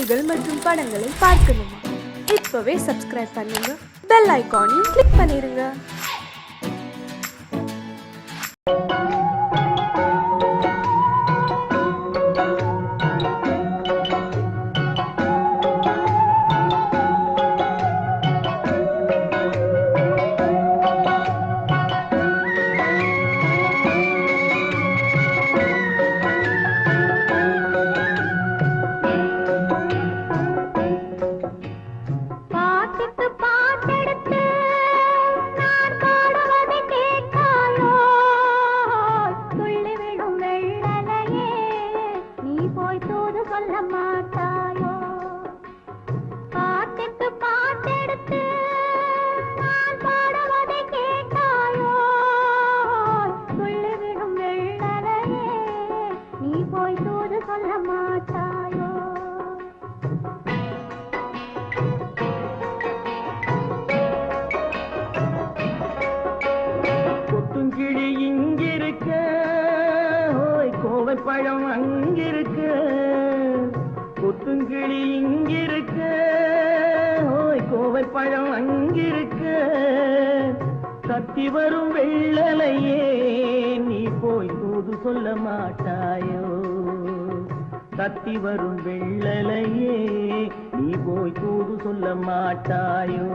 செய்திகள் மற்றும் படங்களை பார்க்கணுமா? இப்பவே சப்ஸ்கிரைப் பண்ணுங்க, பெல் ஐகானையும் கிளிக் பண்ணிருங்க. கொத்துங்கிளி இங்கிருக்க, கோவை பழம் அங்கிருக்க. கொத்துங்கிளி இங்கிருக்க, கோவை பழம் அங்கிருக்க. கத்தி வரும் வெள்ளலையே, நீ போய் தூது சொல்ல மாட்டாயோ? கத்தி வரும் வெள்ளலையே, நீ போய் தூது சொல்ல மாட்டாயோ?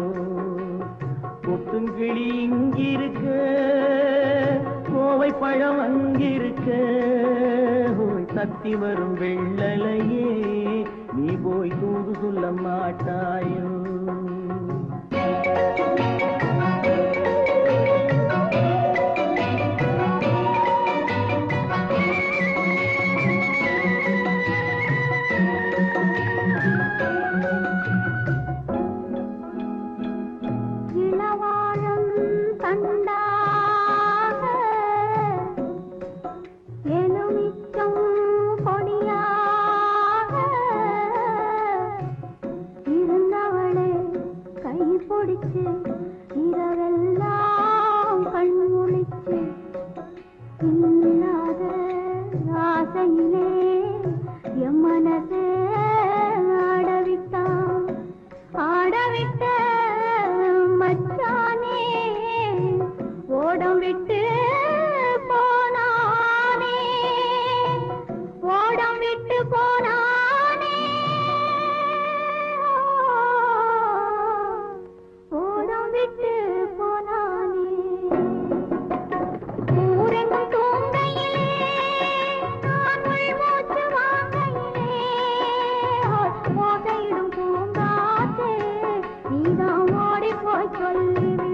கொத்துங்கிளி இங்கிருக்க, கோவை பழம் அங்கிருக்க. கத்தி வரும் வெள்ளலையே, நீ போய் தூது சொல்ல மாட்டாயோ? இரவெல்லாம் கண் முழிச்சு இல்லாத ஆசையிலே என் மனசே ஆடவிட்ட மச்சானே, ஓடம் விட்டு போனானே, ஓடம் விட்டு போனானே, ஓடம் விட்டு போனானே. ஊரெங்கும் தூங்கையிலே, நான் உள்மூச்சு வாங்கையிலே, ஓசையிடும் பூங்காற்றே, நீதான் ஓடி போய் சொல்லிவிடு.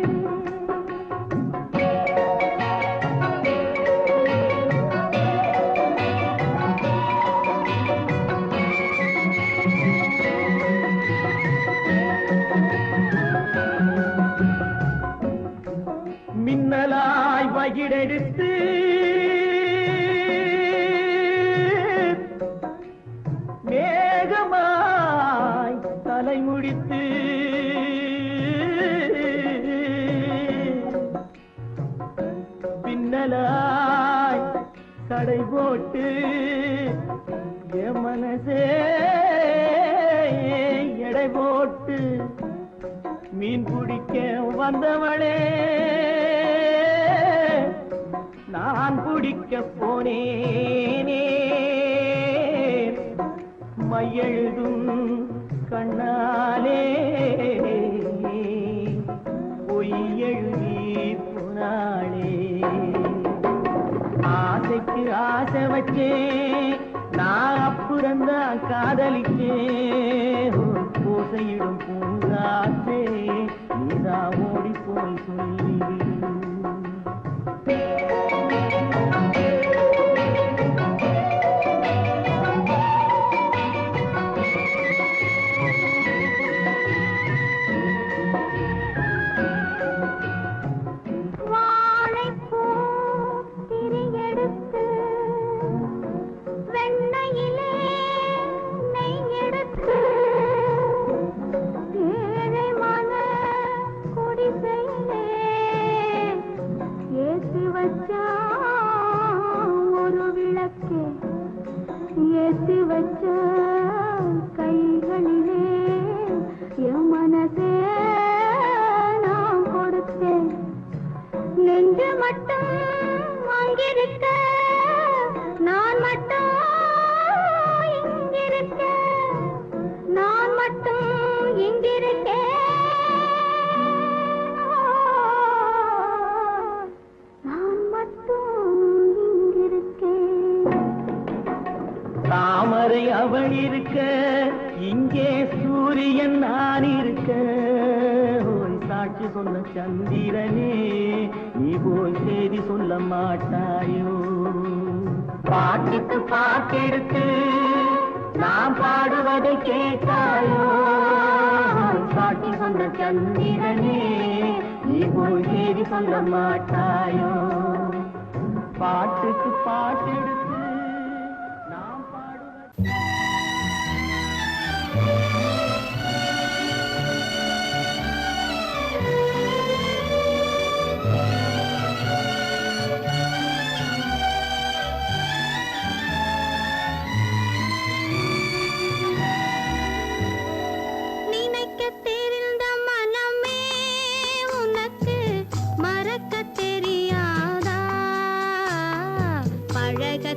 மின்னலாய் வகிடெடுத்து மேகமாய் தலை முடித்து பின்னலாய் கடை போட்டு என் மனசே எடை போட்டு மீன் பிடிக்க வந்தவளே, நான் பிடிக்க போனேனே. மையெழுதும் கண்ணாலே பொய் எழுதி போனாளே. ஆசைக்கு ஆசை வச்சே, நான் அப்புறந்தான் காதலிச்சே. ஓசையிடும் பூங்காற்றே, நீதான் ஓடி போய் சொல்லிவிடு. ஏழை மன குடிசையிலே இங்கே சூரியன் நான் இருக்க ஓய் சாட்சி சொன்ன சந்திரனே நீ போய் செய்தி சொல்ல மாட்டாயோ பாட்டுக்கு பாட்டெடுத்து நான் பாடுவதை கேட்டாயோ சாட்சி சொன்ன சந்திரனே நீ போய் செய்தி சொல்ல மாட்டாயோ பாட்டுக்கு பாட்டெடுத்து நான் பாடுவதை நினைக்க தெரிந்த மனமே உனக்கு மறக்க தெரியாதா பழக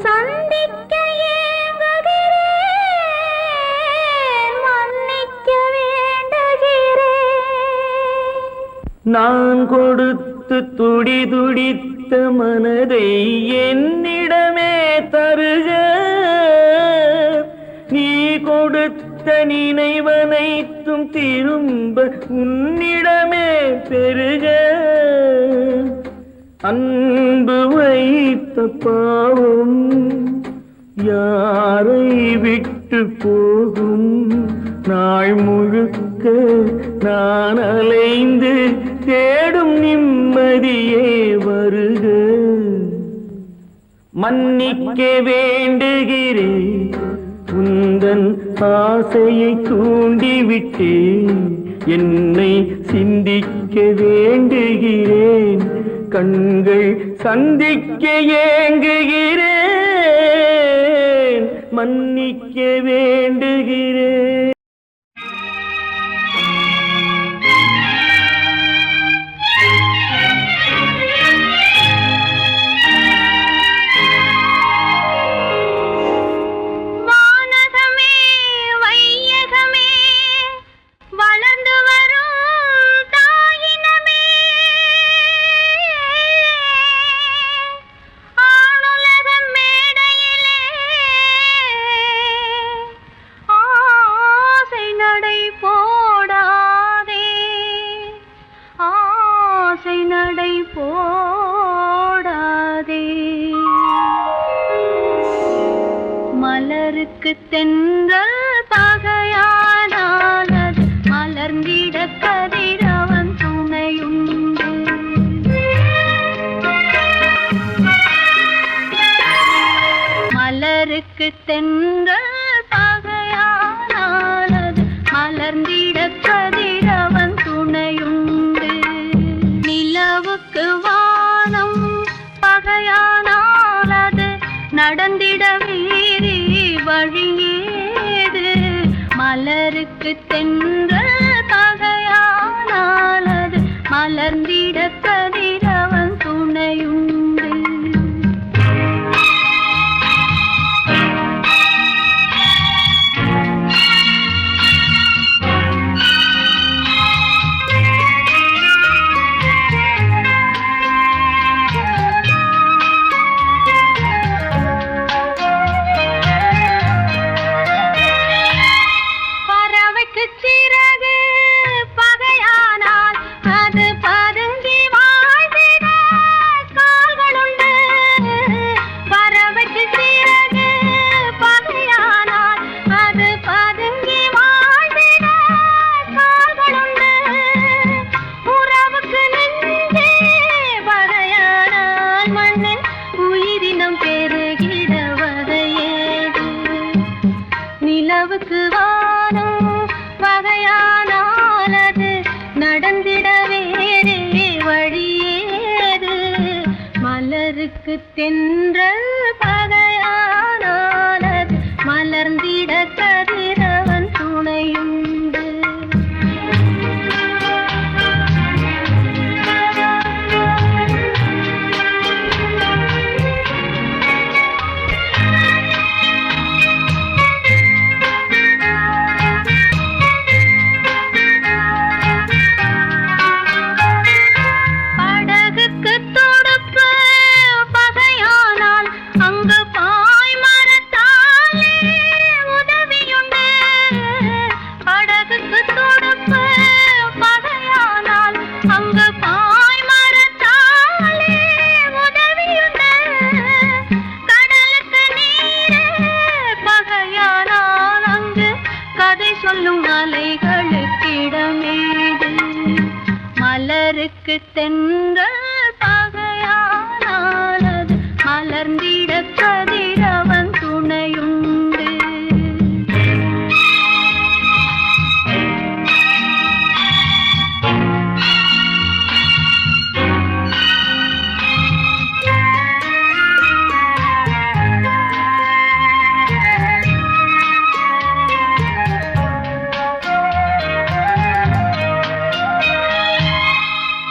சந்திக்க ஏங்குகிறேன், மன்னிக்க வேண்டுகிறேன். நான் கொடுத்து துடி துடித்த மனதை என்னிடமே தருக, நீ கொடுத்த நினைவனைத்தும் திரும்ப உன்னிடமே பெருக. அன்பு வைத்த பாவம் யாரை விட்டு போகும், நாள் முழுக்க நான் அலைந்து தேடும் நிம்மதியே வருக. மன்னிக்க வேண்டுகிறேன், உந்தன் ஆசையை தூண்டிவிட்டேன், என்னை சிந்திக்க வேண்டுகிறேன், கண்கள் சந்திக்க ஏங்குகிறேன், மன்னிக்க வேண்டுகிறேன். வானகமே வையகமே வளர்ந்து வரும் தாயினமே, ஆணுலக மேடையிலே ஆசை நடை போடாதே, ஆசை நடை போடாதே. மலருக்கு தென்றல் பகையானால் அது மலர்ந்திட கதிரவன் துணையுண்டு. மலருக்கு தென்றல் பகையானால் அது மலர்ந்திட கதிரவன் துணையுண்டு. நிலவுக்கு வானம் பகையானால் அது நடந்திட வேறே வழியேது. மலருக்கு தென்றல் பகையானால் அது மலர்ந்திட கதிரவன் துணையுண்டு. பறவைக்கு சிறகு பகையானால் அது பதுங்கி வாழ்ந்திட கால்களுண்டு. பறவைக்கு சிறகு பகையானால் அது பதுங்கி வாழ்ந்திட கால்களுண்டு. உறவுக்கு நெஞ்சே பகையானால் மண்ணில் உயிரினம் பெருகிட வதையேது. நிலவுக்கு வானம் பகையானால் அது நடந்திட வேறே வழியேது. மலருக்கு தென்றல் பகையானால் அது மலர்ந்திட கதிரவன் துணையுண்டு. படகுக்கு துடுப்பு பகையானால் அங்கு பாய்மரத்தாலே உதவியுண்டு. படகுக்கு துடுப்பு பகையானால் அங்கு பாய்மரத்தாலே உதவியுண்டு. கடலுக்கு நீரே பகையானால் அங்கு கதை சொல்லும் அலைகளுக்கிடமேது. மலருக்கு தென்றல் பகையானால் அது மலர்ந்திட கதிரவன் துணையுண்டு.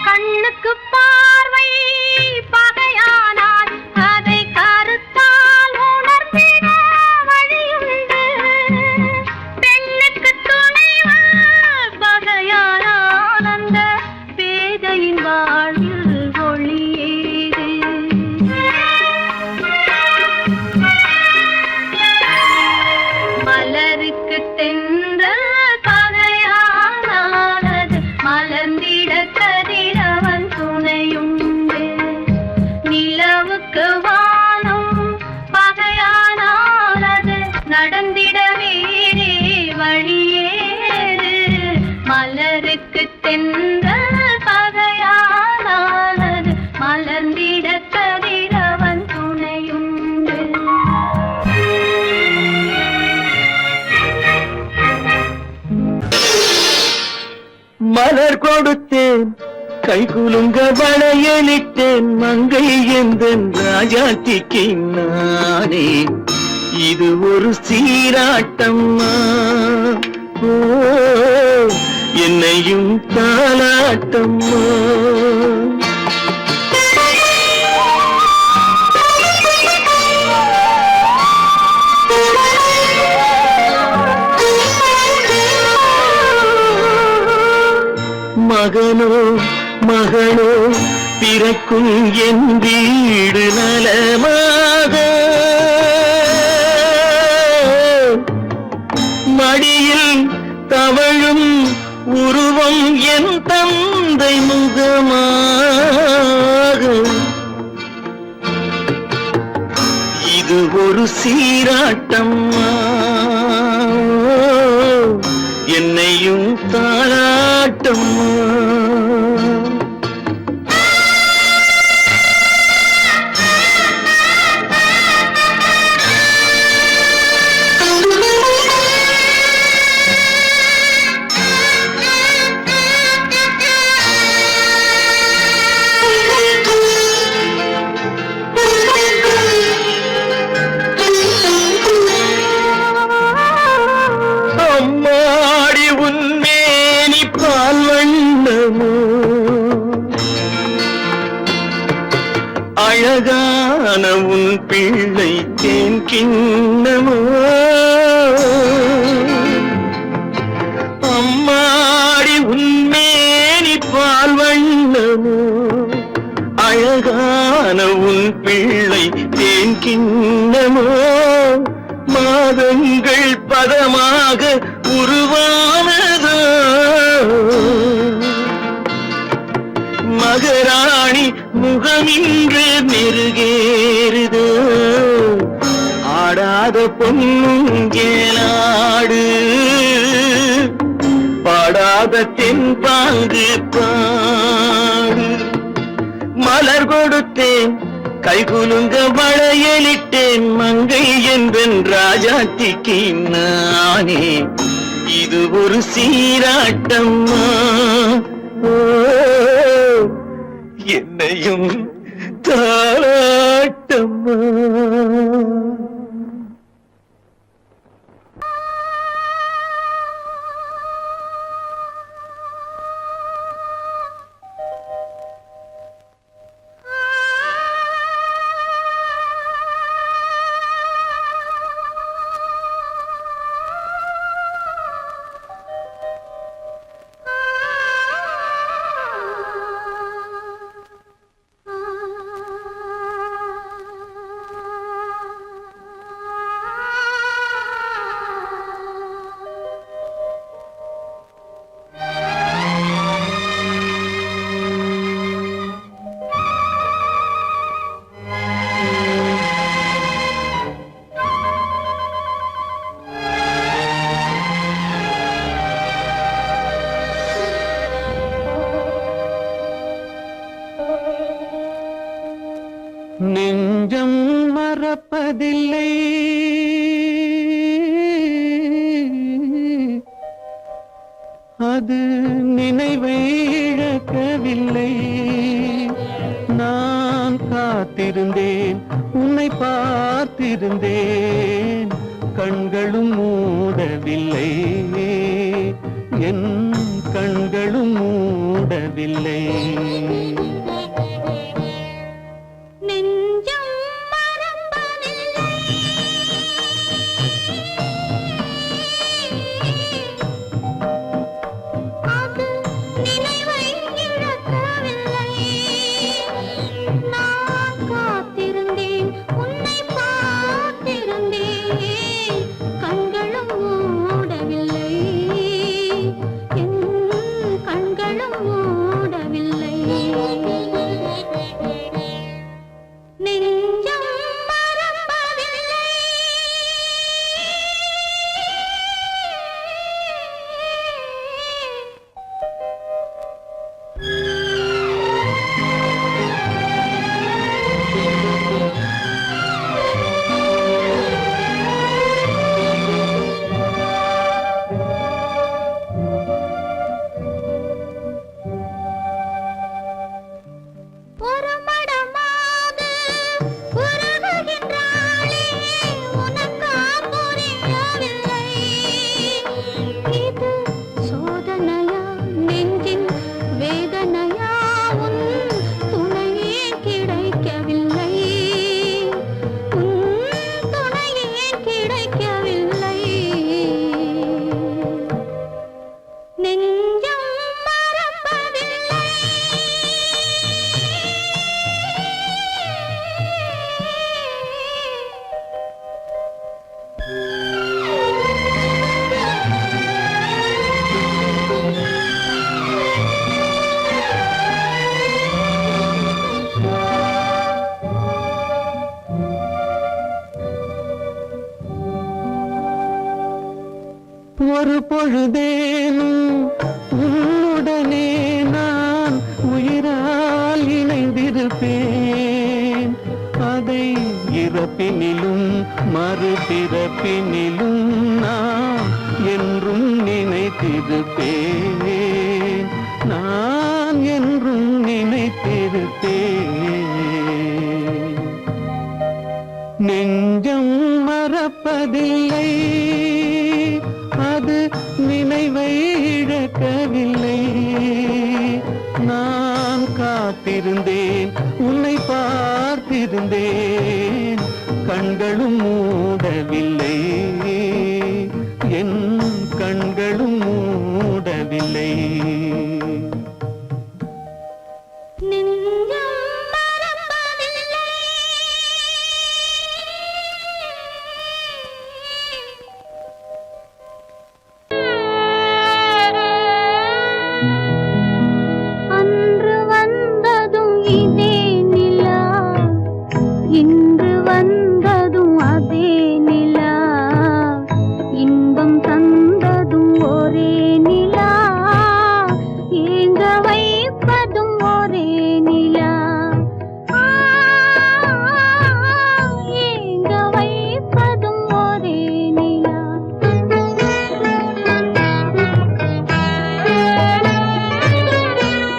கண்ணுக்கு கை குலுங்க வளையலிட்டேன் மங்கை எந்தன் ராஜாத்திக்கு நானே இது ஒரு சீராட்டம்மா ஓ என்னையும் தாலாட்டம்மா மகனோ மகளோ பிறக்கும் என் வீடு நலமாக மடியில் தவழும் உருவம் என் தந்தை முகமாக இது ஒரு சீராட்டம்மா என்னையும் தாளாட்டம்மா அழகான உன் பிள்ளை தேன் கிண்ணமோ அம்மாடி உன்மேனி பால் வண்ணமோ அழகான உன் பிள்ளை தேன் கிண்ணமோ மாதங்கள் பதமாக உருவானதோ மகராணி முகமின்று நெருகேறுதோ ஆடாத பொன்னுங்கேலாடு பாடாத தென்பாங்கு பாடு மலர் கொடுத்தேன் கைகுலுங்க வளையலிட்டேன் மங்கை என்பன் ராஜாத்திக்கு நானே இது ஒரு சீராட்டம்மா என்னையும் தாளாட்டம்மா நெஞ்சம் மறப்பதில்லை அது நினைவை இழக்கவில்லை நான் காத்திருந்தேன் உன்னை பார்த்திருந்தேன் கண்களும் மூடவில்லை என் கண்களும் மூடவில்லை கண்களும் மூடவில்லை ஒரு பொழுதேனும் உன்னுடனே நான் உயிரால் இணைந்திருப்பேன். அதை இறப்பினிலும் மறுபிறப்பினிலும் நான் என்றும் நினைத்திருப்பேன். நான் என்றும் நினைத்திருப்பேன். நெஞ்சம் மறப்பதில்லை, அது நினைவை இழக்கவில்லை. நான் காத்திருந்தேன், உன்னை பார்த்திருந்தேன், கண்களும் மூடவில்லை, என் கண்களும் மூடவில்லை.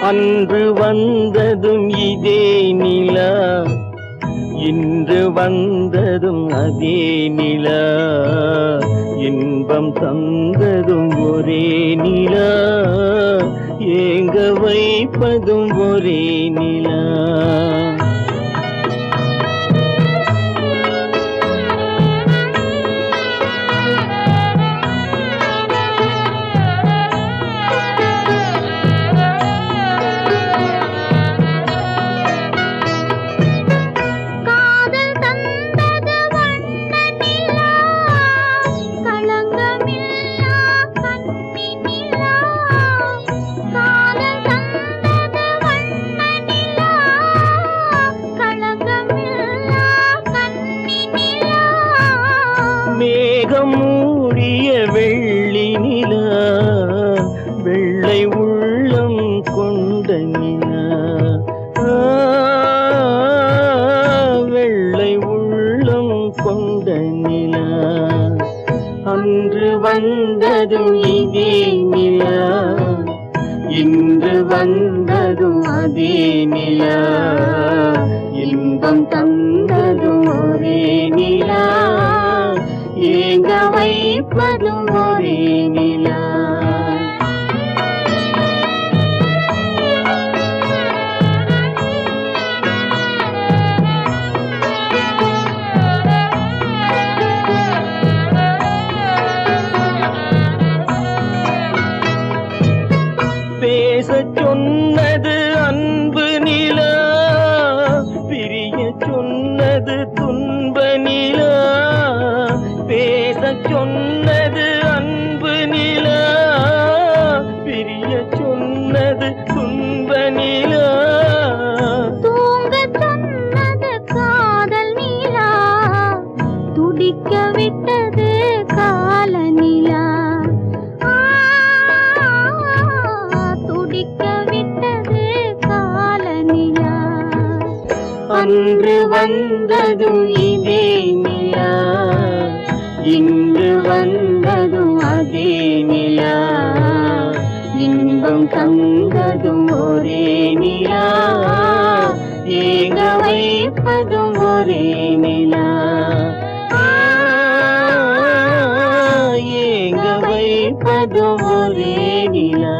அன்று வந்ததும் இதே நிலா, இன்று வந்ததும் அதே நிலா, இன்பம் தந்ததும் ஒரே நிலா, ஏங்க வைப்பதும் ஒரே நிலா. மேகம் மூடிய வெள்ளி நிலா, வெள்ளை உள்ளம் கொண்ட நிலா, வெள்ளை உள்ளம் கொண்ட நிலா. அன்று வந்ததும் இதே நிலா, இன்று வந்ததும் அதே நிலா, இன்பம் தந்ததும் ஒரே நிலா, ஏங்க வைப்பதும் ஒரே நிலா. பேசச் சொன்னது அன்பு நிலா, பிரிய சொன்னது துன்ப நிலா. பேசச் சொன்னது அன்பு நிலா, பிரிய சொன்னது துன்ப நிலா. தூங்கச் சொன்னது காதல் நிலா, துடிக்க விட்டது கால நிலா, துடிக்க விட்டது கால நிலா. அன்று வந்ததும் இதே நிலா, இன்று வந்ததும் அதே நிலா, இன்பம் தந்ததும் ஒரே நிலா, ஏங்க வைப்பதும் ஒரே நிலா, ஏங்க வைப்பதும் ஒரே நிலா.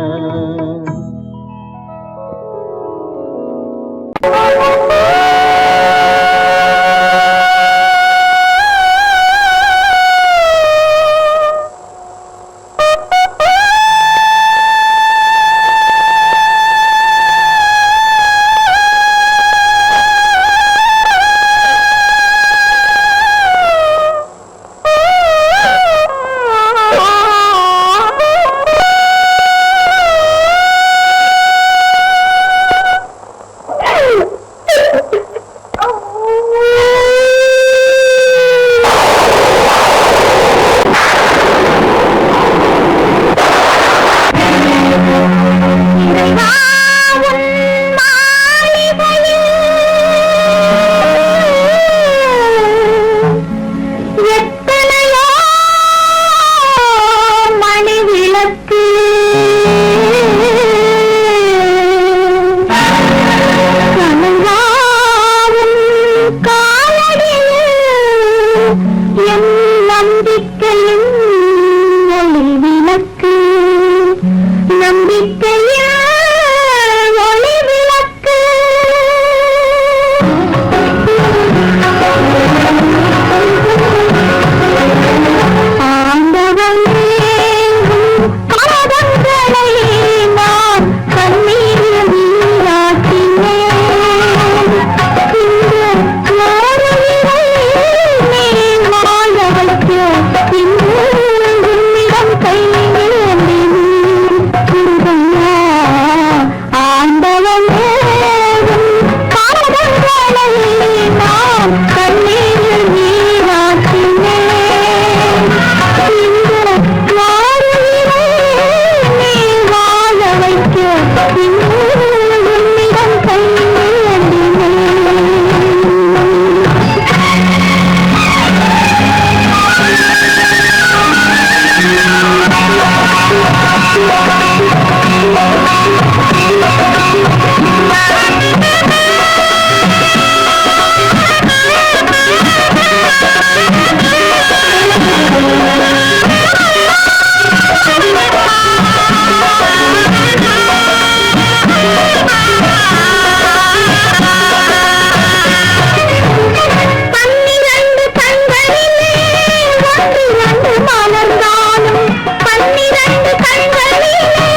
ஒன்றிரண்டு மலர்ந்தாலும் 12 கண்களிலே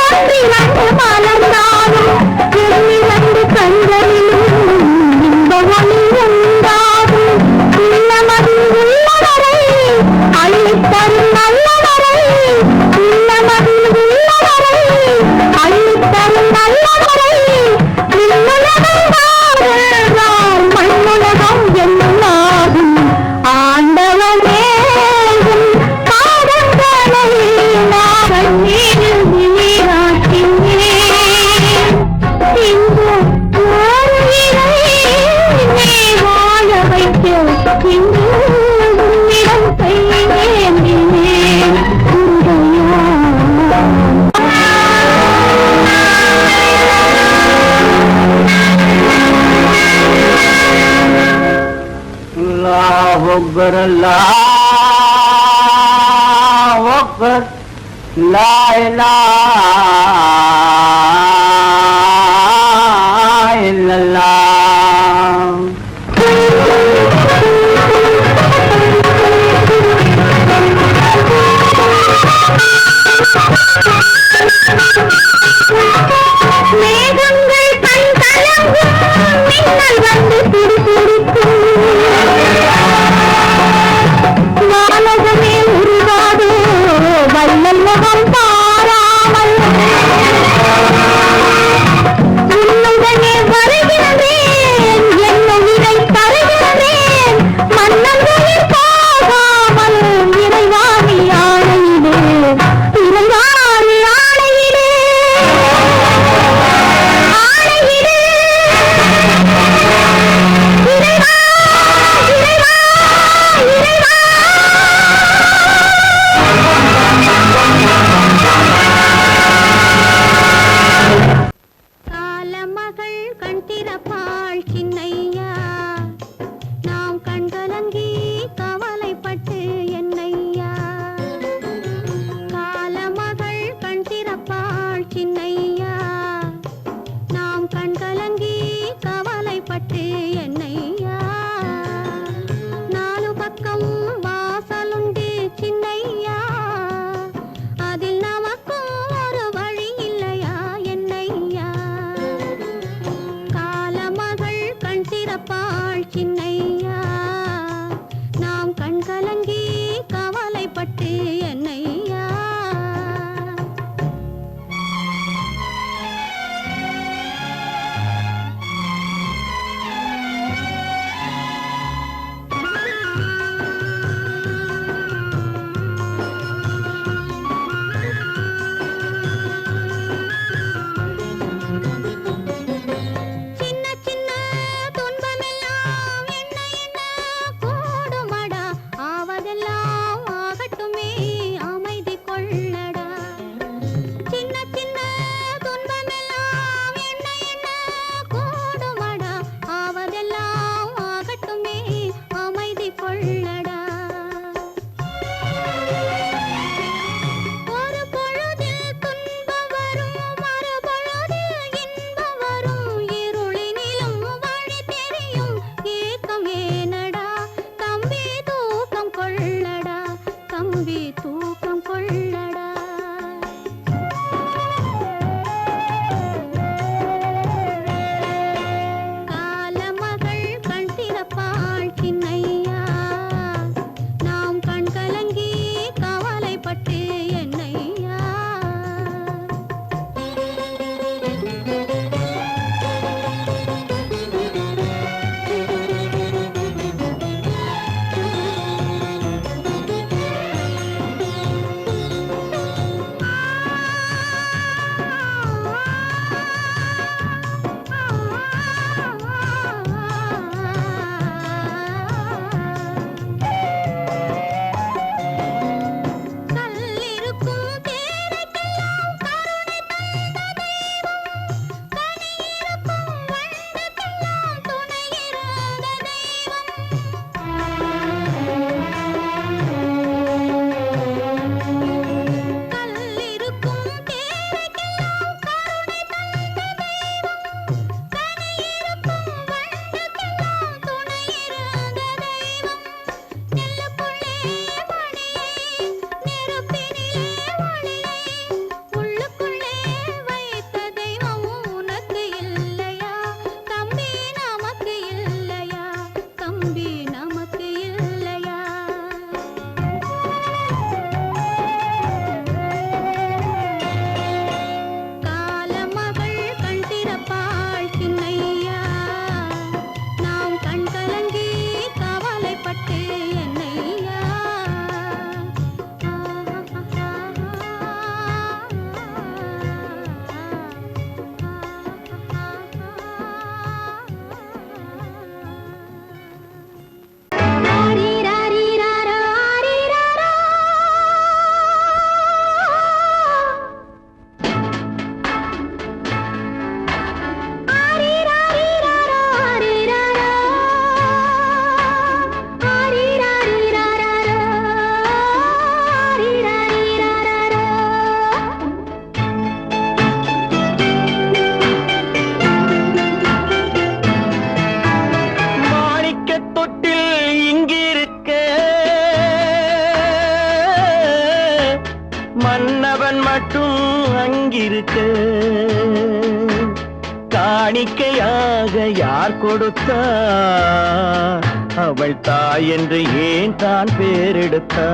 ஒன்றிரண்டு மலர்ந்தாலும் 12 கண்களிலும் இந்த ஒளி உண்டாகும். உள்ளமதில் உள்ளவரை அள்ளித்தரும் நல்லவரை, உள்ளமதில் உள்ளவரை அள்ளித்தரும் நல்லவரை, விண்ணுலகம் வாழ்ந்தால் மண்ணுலகம் என்னாகும். ஆண்டவனே பாதங்களை நான் நீரில் நீராட்டினேன். இந்த ஓருயிரை நீ வாழ வைக்க இன்று உன்னிடம் கையேந்தினேன். अल्लाह अकबर अल्लाह अकबर ला इलाहा इल्लल्लाह। மேகங்கள் கண் கலங்கும், மின்னல் வந்து துடிதுடிக்கும். வானகமே உருவாதோ வள்ளல் முகம் பாராமல், உன்னுடனே வருகின்றேன், என் உயிரை தருகின்றேன். மன்னன்களில் போகாமல் இறைவாணி ஆணையிலே, இறைவாணி ஆணையிலே, ஆணையிலே, இறைவா, இறைவா, இறைவா. காலமகள் கண் திறப்பாள் சின்னையா, நாம் கண்கலங்கி கவலைப்பட்டு என்னையா. காலமகள் கண் திறப்பாள் சின்னையா, நாம் கண்கலங்கி கவலைப்பட்டு என்னையா. நாலு பக்கம் வாசலுண்டு சின்னையா, அதில் நமக்கும் ஒரு வழி இல்லையா என்னையா. காலமகள் கண் திறப்பாள் சின்னையா, நாம் கண்கலங்கி கவலைப்பட்டு என்னையா. சின்ன சின்ன துன்பமெல்லாம் என்ன என்ன கூடுமடா, ஆவதெல்லாம் ஆகட்டுமே. மட்டும் அங்கிருக்க காணிக்கையாக யார் கொடுத்தா அவள் தாய் என்று ஏன் தான் பேரெடுத்தா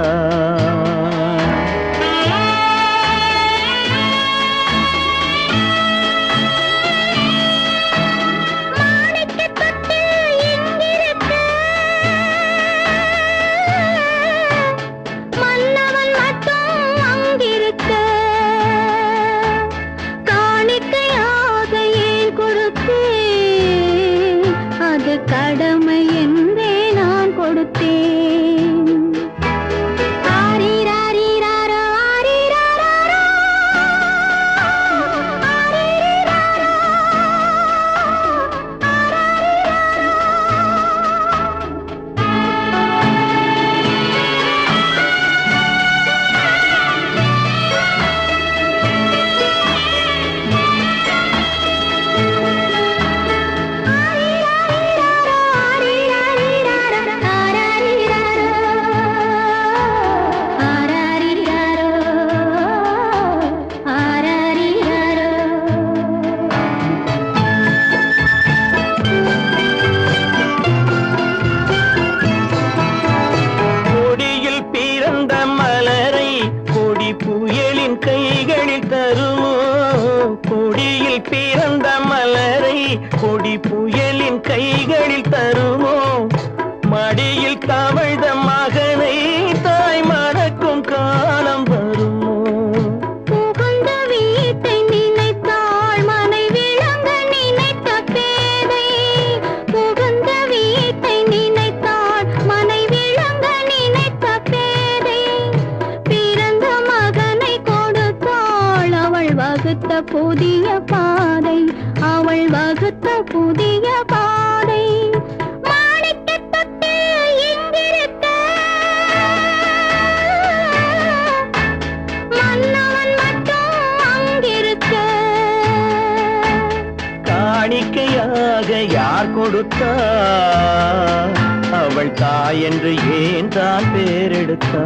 கடமை என்றே நான் கொடுத்தேன். ஆரிராரிராரோ, ஆரிராரோ, ஆரிராரோ, பிறந்த மலரை கொடி புயலின் கைகளில் தருமோ மடியில் தவழ்ந்த மகனை தாய் மறக்கும் காலம் வருமோ புகுந்த வீட்டை நினைத்தாள் மனை விளங்க நினைத்த பேதை புகுந்த வீட்டை நினைத்தாள் மனை விளங்க நினைத்த பேதை பிறந்த மகனை கொடுத்தாள் அவள் வகுத்த புதிய பாதை அவள் வகுத்த புதிய பாதை மாணிக்கத் தொட்டில் இங்கிருக்க மன்னவன் மட்டும் அங்கிருக்க காணிக்கையாக யார் கொடுத்தா அவள் தாய் என்று ஏன் தான் பேரெடுத்தா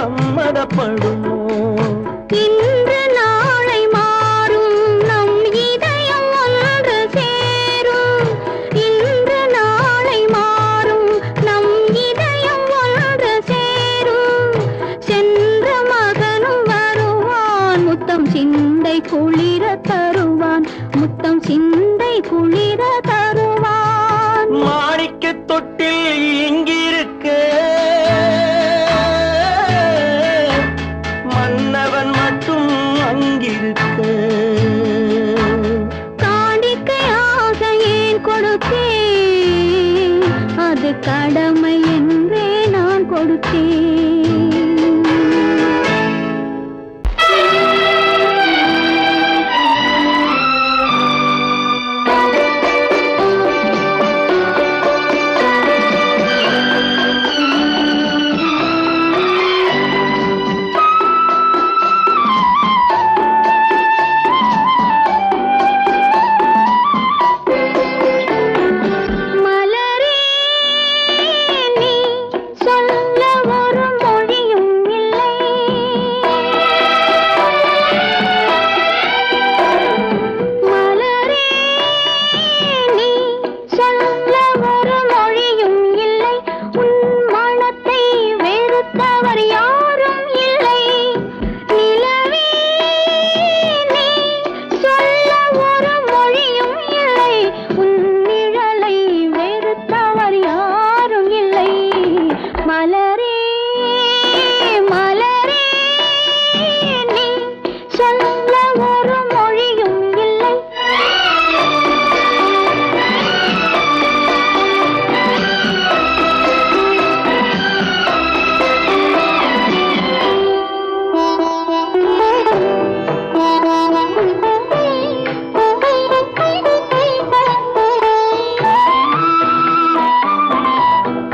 சம்மதப்படுமோ இன்று நாளை மாறும் நம் இதயம் ஒன்று சேரும் இன்று நாளை மாறும் நம் இதயம் ஒன்று சேரும் சென்ற மகனும் வருவான் முத்தம் சிந்தை குளிர தருவான் முத்தம் சிந்தை குளிர தருவான் மாணிக்கத் தொட்டில் இங்கிருக்க மன்னவன் மட்டும் அங்கிருக்க காணிக்கையாக ஏன் கொடுத்தேன் அது கடமை என்றே நான் கொடுத்தேன் மலரே நீ சொல்ல வரும் மலரே மலரே நீ சொல்ல ஒரு மொழியும் இல்லை.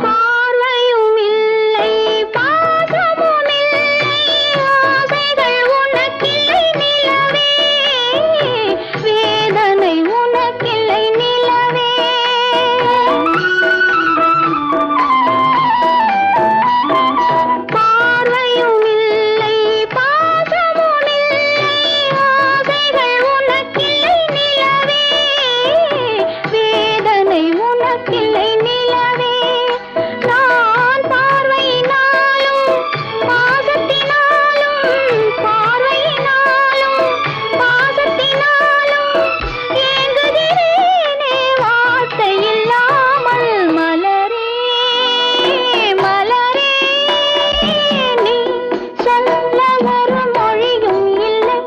பார்வையும் இல்லை பாசமும் இல்லை ஆசைகள் உனக்கில்லை நிலவே வேதனை உனக்கில்லை நிலவே. பார்வையும் இல்லை பாசமும் இல்லை ஆசைகள் உனக்கில்லை நிலவே வேதனை உனக்கில்லை நிலவே. நான் பார்வையினாலும் பாசத்தினாலும் பார்வையினாலும் பாசத்தினாலும் ஏங்குகிறேனே வார்த்தை இல்லாமல். மலரே மலரே நீ சொல்ல ஒரு மொழியும் இல்லை.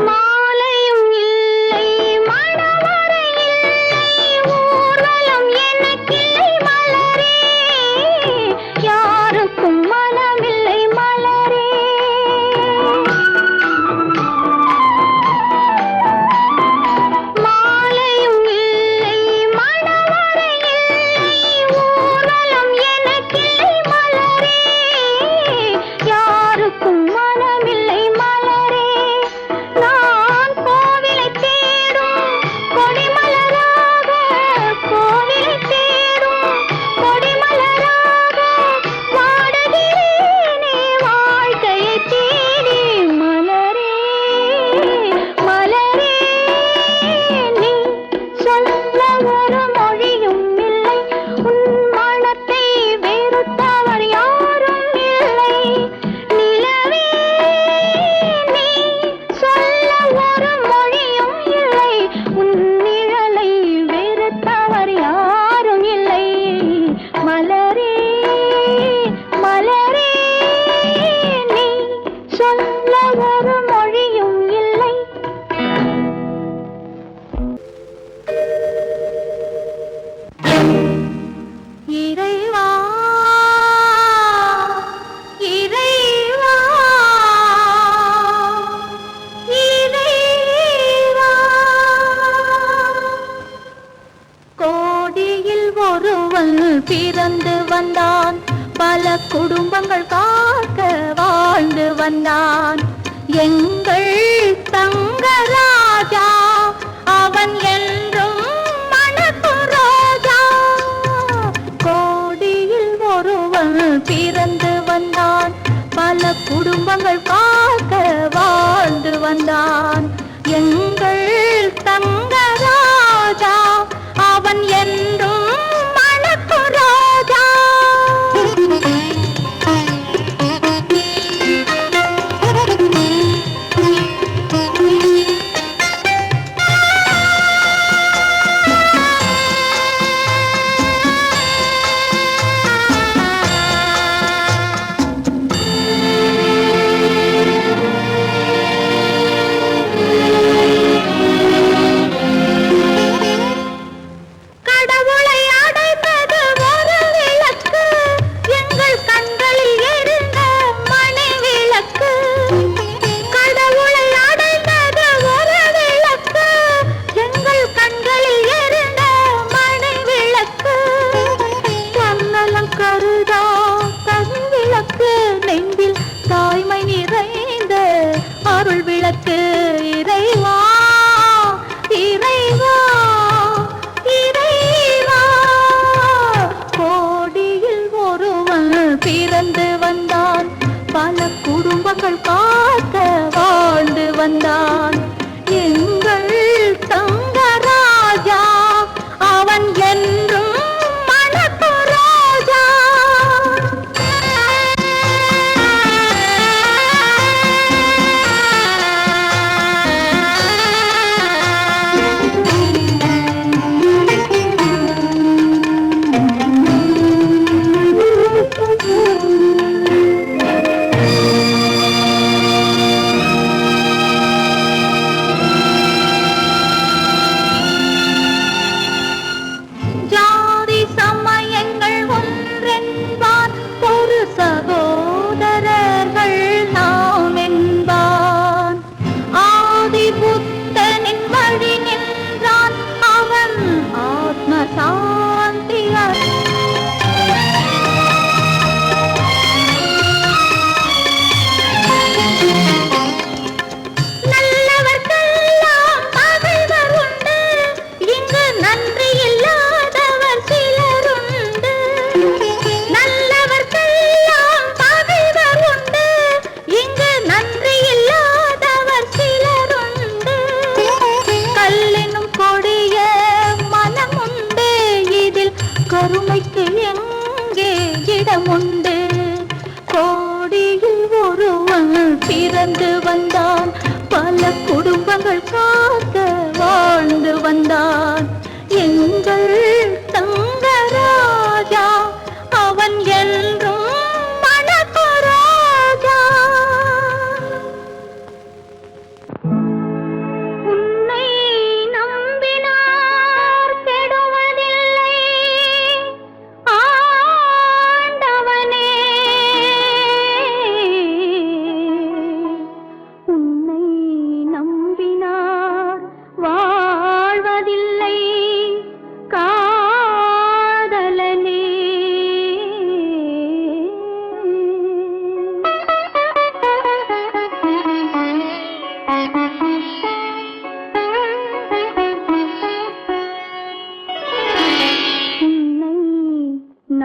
மாலையும் இல்லை மணவறை இல்லை ஊர்வலம் எனக்கில்லை மலரே யாருக்கும் மனமில்லை மலரே. மாலையும் இல்லை மணவறை இல்லை ஊர்வலம் எனக்கில்லை மலரே யாருக்கும் மனமில்லை மலரே. நான் கோவிலை தேடும் கொடிமலராக கோவிலை தேடும் கொடிமலராக வாடுகிறேனே வாழ்க்கையை தேடி. மலரே மலரே நீ சொல்ல ஒரு மொழியும் இல்லை. உன் மனத்தை வெறுத்தவர் யாரும் இல்லை. நிலவே நீ சொல்ல ஒரு மொழியும் இல்லை. உன் நிழலை வெறுத்தவர் யாரும் இல்லை. மலரே மலரே நீ சொல்ல ஒரு மொழியும் இல்லை. இறைவா இறைவா இறைவா கோடியில் ஒருவன் பிறந்து வந்தான் பல குடும்பங்கள் காக்க வாழ்ந்து வந்தான் எங்கள் தங்கராஜா அவன் என்றும் மனது ரோஜா. கோடியில் ஒருவன் பிறந்து வந்தான் பல குடும்பங்கள் காக்க வாழ்ந்து வந்தான் எங்கள் தங்கராஜா அவன் என்றும் மனது ரோஜா.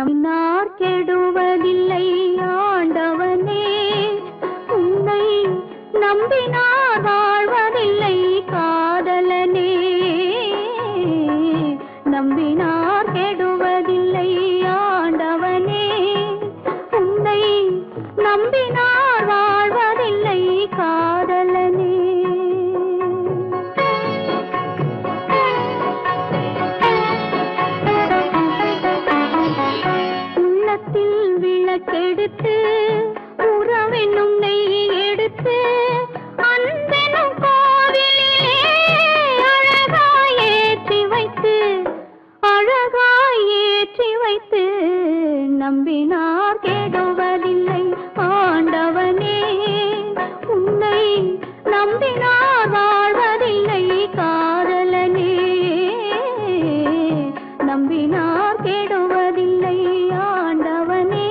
நம்பினார் கெடுவதில்லை ஆண்டவனே, உன்னை நம்பினார் வாழ்வதில்லை காதலனே. நம்பினார் கெடுவதில்லை ஆண்டவனே, உன்னை நம்பினார் வாழ்வதில்லை காதலனே. உள்ளத்தில் விளக்கெடுத்து உறவென்னும் நெய் எடுத்து அன்பெனும் கோவிலிலே அழகாய் ஏற்றி வைத்து அழகாய் ஏற்றி வைத்து நம்பினார் கெடுவதில்லை ஆண்டவனே, உன்னை நம்பினார் வாழ்வதில்லை காதலனே. நம்பினார் கெடுவதில்லை ஆண்டவனே.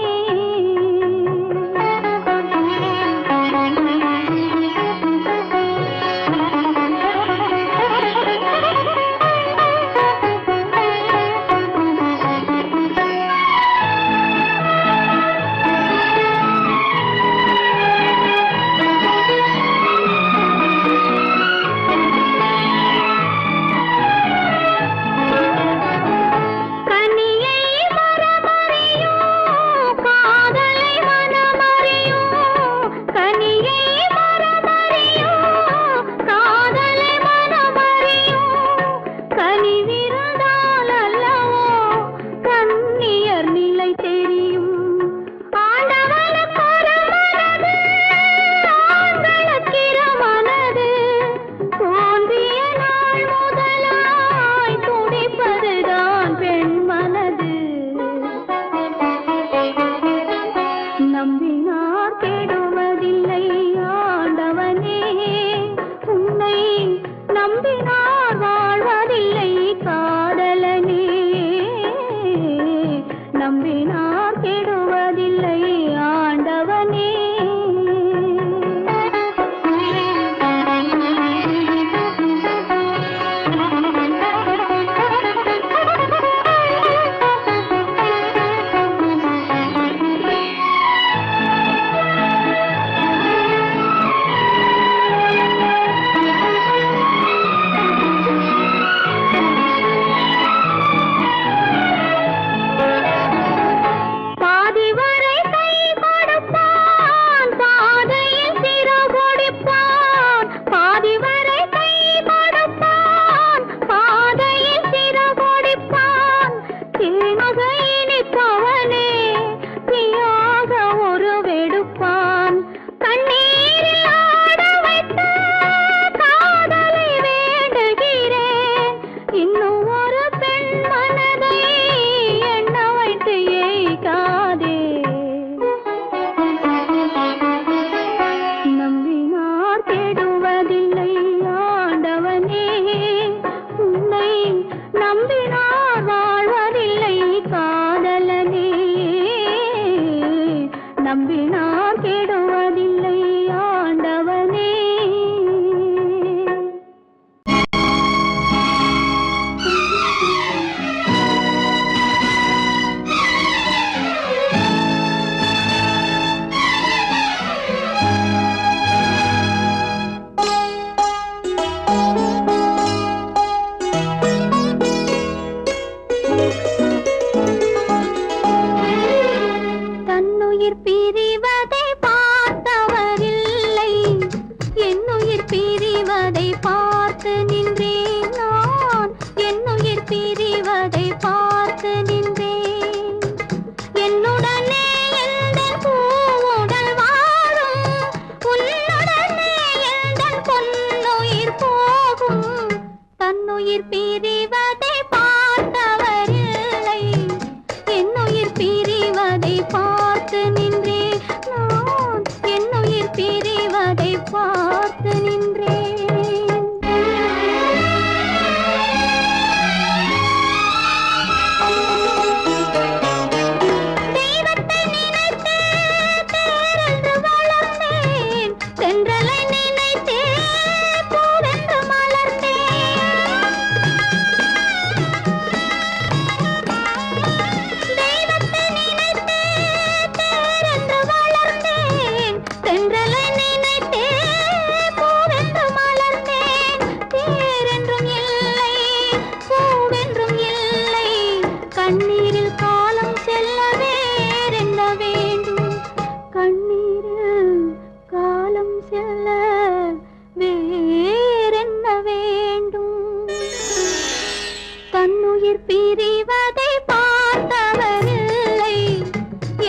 பிரிவதை பார்த்தவரில்லை,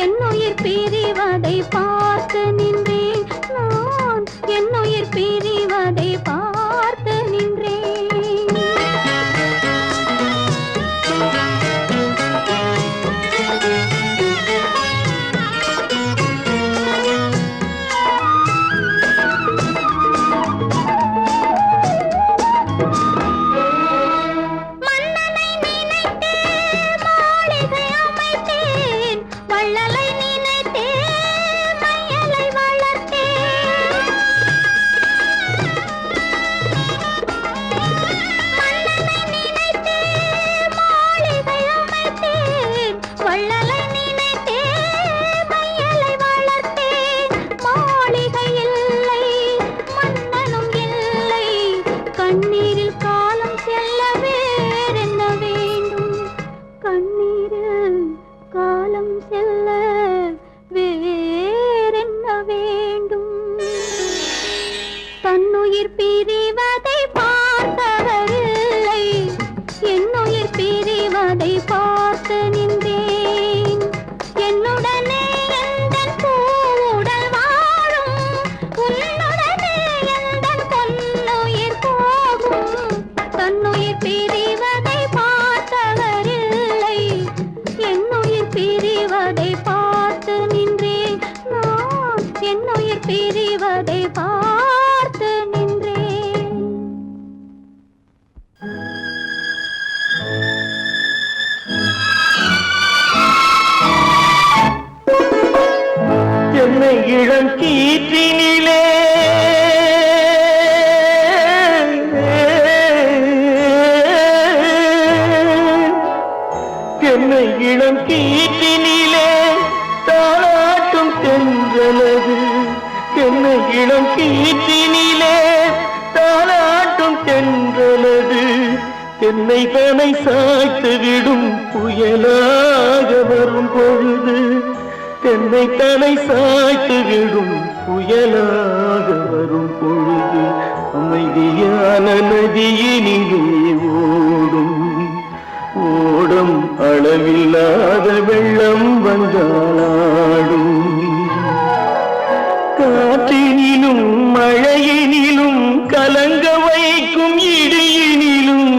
என்னுயிர் பிரிவதை பார்த்து நின்றேன் நான், என்னுயிர் பிரிவதை பார்த்து நின்றேன். தன்னுயிர் பிரிவதை பார்த்தவரில்லை, என்னுயிர் பிரிவதை பார்த்து நின்றேன். என்னுடனே எந்தன் பூவுடல் வாழும், உன்னுடனே எந்தன் பொன்னுயிர் போகும். தன்னுயிர் பிரிவதை பார்த்தவரில்லை, என்னுயிர் பிரிவதை பார்த்து நின்றேன் நான், என்னுயிர் பிரிவதை பார்த்து நின்றேன். என்னை இளம் கீற்றினிலே என்னை இளம் கீற்றினிலே தாளாட்டும் தென்றலது, என்னை இளம் கீற்றினிலே தாளாட்டும் தென்றலது, என்னை தனை சாய்த்து விடும் புயலாக வரும் பொழுது, என்னை தனை சாய்த்து விடும் புயலாக வரும் பொழுது, அமைதியான நதியினிலே ஓடும் ஓடும் அளவில்லாத வெள்ளம் வந்தாளாடும். காற்றினிலும் மழையினிலும் கலங்க வைக்கும் இடியினிலும்,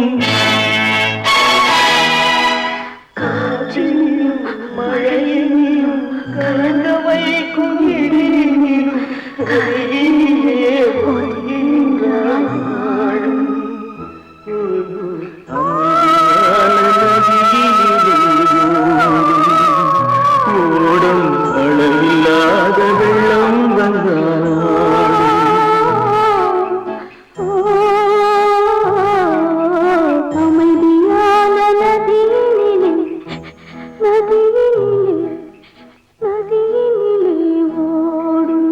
காற்றினிலும் மழையினிலும் கலங்க வைக்கும் இடியினிலும், கையினிலே வருகின்றாள் நாளும். ஓடும் அளவில்லாத வெள்ளம் அமைதியான நதியினிலே, நதியினிலே, நதியினிலே ஓடும்.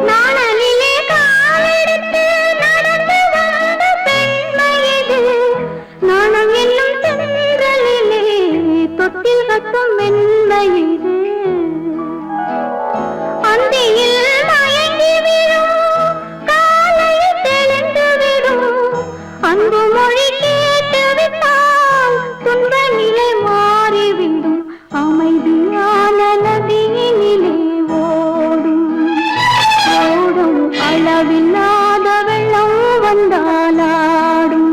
நாணலிலே காலெடுத்து நடந்து வந்த பெண்மை இது, நாணம் என்னும் தென்றலிலே தொட்டில் கட்டும் மென்மை இது. அந்தியில் மயங்கி விடும், காலையில் தெளிந்து விடும், அன்பு மொழி கேட்டு விட்டால் துன்ப நிலை மாறிவிடும். அமைதியான நதியினிலே ஓடும் ஓடும் அளவில்லாத வெள்ளம் வந்தாலாடும்.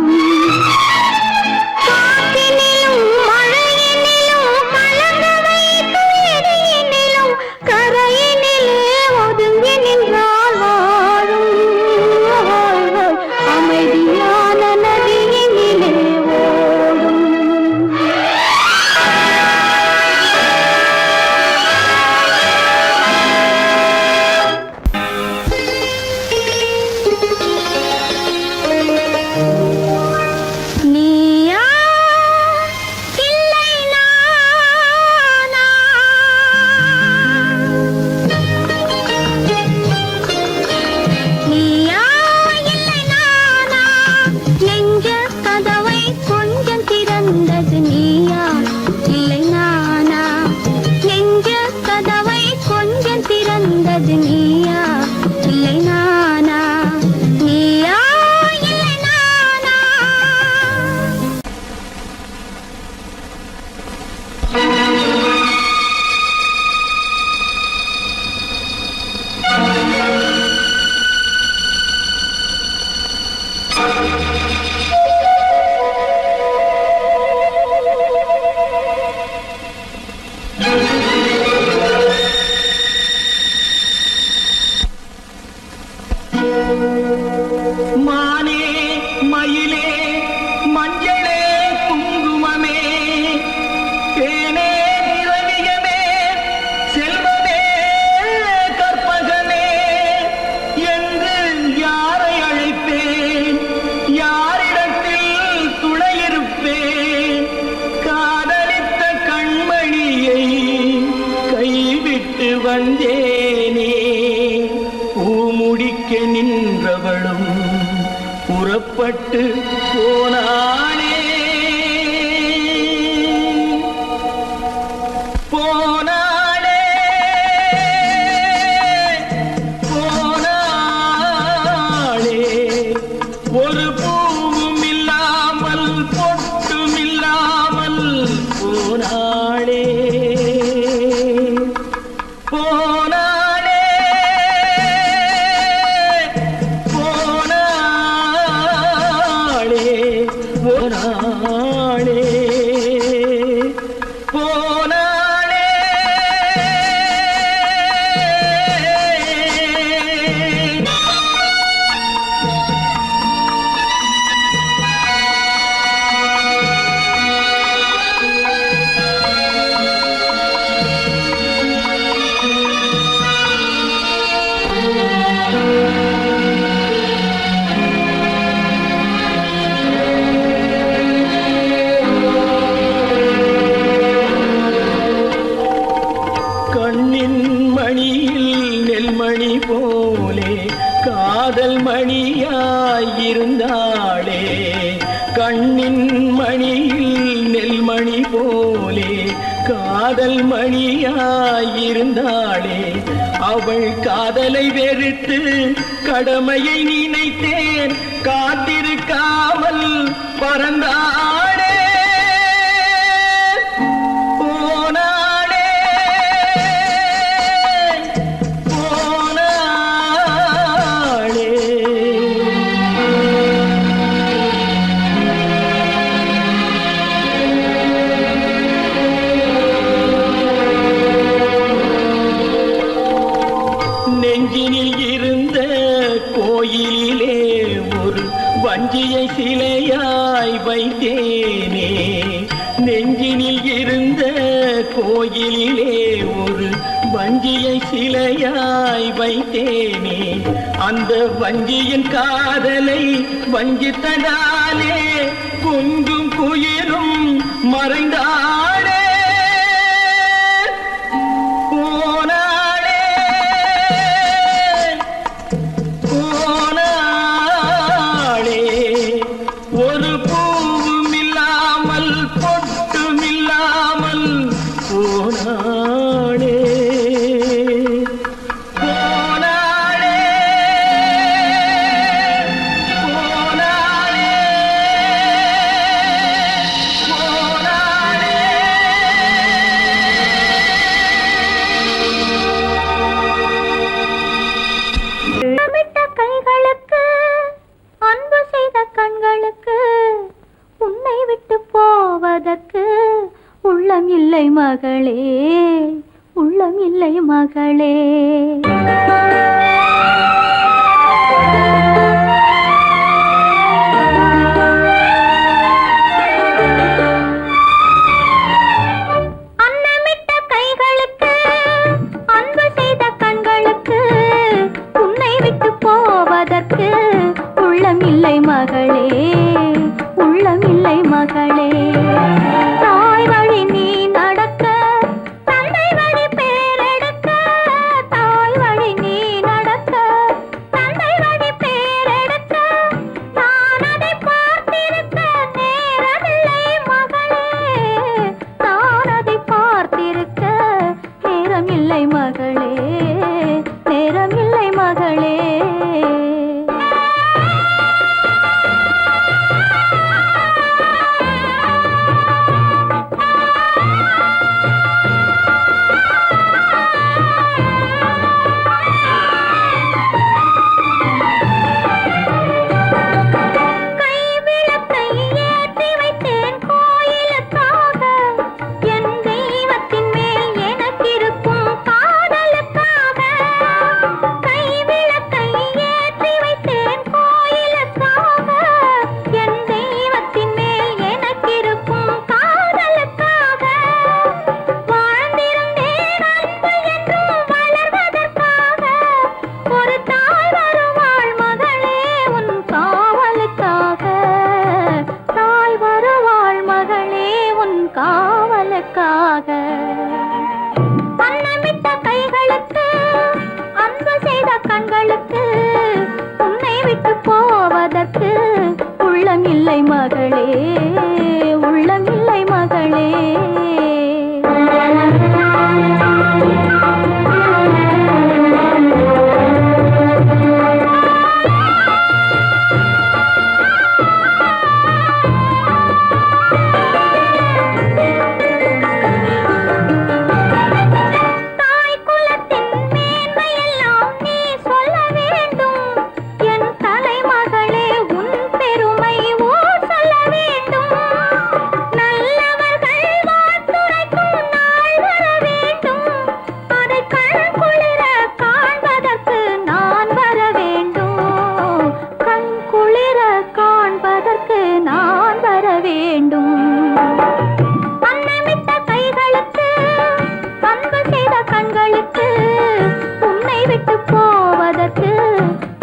காற்றினிலும் மழையினிலும் கலங்க வைக்கும் இடியினிலும், கரையினிலே ஒதுங்கி நின்றால் வாழும். அமைதியான நதியினிலே ஓடும். மானே மயிலே மஞ்சளே குங்குமமே தேனே திரவியமே செல்வமே கற்பகமே என்று யாரை அழைப்பேன் யாரிடத்தில் துணையிருப்பேன் காதலித்த கண்மணியை கைவிட்டு வந்தேனே பூமுடிக்க நின்றவளும் புறப்பட்டு போனாளே போனாளே போனாளே ஒரு பூவும் இல்லாமல் பொட்டும் இல்லாமல் போனாளே போனாளே போனாளே போனாளே போனாளே கண்ணின் மணியில் நெல்மணி போலே காதல் மணியாயிருந்தாளே கண்ணின் மணியில் நெல்மணி போலே காதல் மணியாயிருந்தாளே அவள் காதலை வெறுத்து கடமையை நினைத்தேன் காத்திருக்காமல் பறந்தாளே போனாளே போனாளே நெஞ்சினில் இருந்த கோயிலிலே ஒரு வஞ்சியை சிலையாய் வைத்தேனே நெஞ்சினில் இருந்த கோயிலிலே ஒரு வஞ்சியை சிலையாய் வைத்தேனே அந்த வஞ்சியின் காதலை வஞ்சித்ததாலே குஞ்சும் குயிலும் மறைந்தாளே போனாளே போனாளே ஒரு பூவும் இல்லாமல் பொட்டும் இல்லாமல் போனாளே போனாளே போனாளே முத்தமிட்ட கைகளுக்கு அன்பு செய்த கண்களுக்கு உன்னை விட்டு போவதற்கு உள்ளம் இல்லை மகளே உள்ளம் இல்லை மகளே அன்னமிட்ட கைகளுக்கு அன்பு செய்த கண்களுக்கு உன்னை விட்டு போவதற்கு உள்ளம் இல்லை மகளே உள்ளம் இல்லை மகளே தாய் வழி நீ நடக்க தந்தை வழி பேரெடுக்க உள்ளமில்லை மகளே உள்ளமில்லை மகளே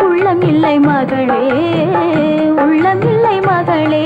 உள்ளமில்லை மகளே உள்ளமில்லை மகளே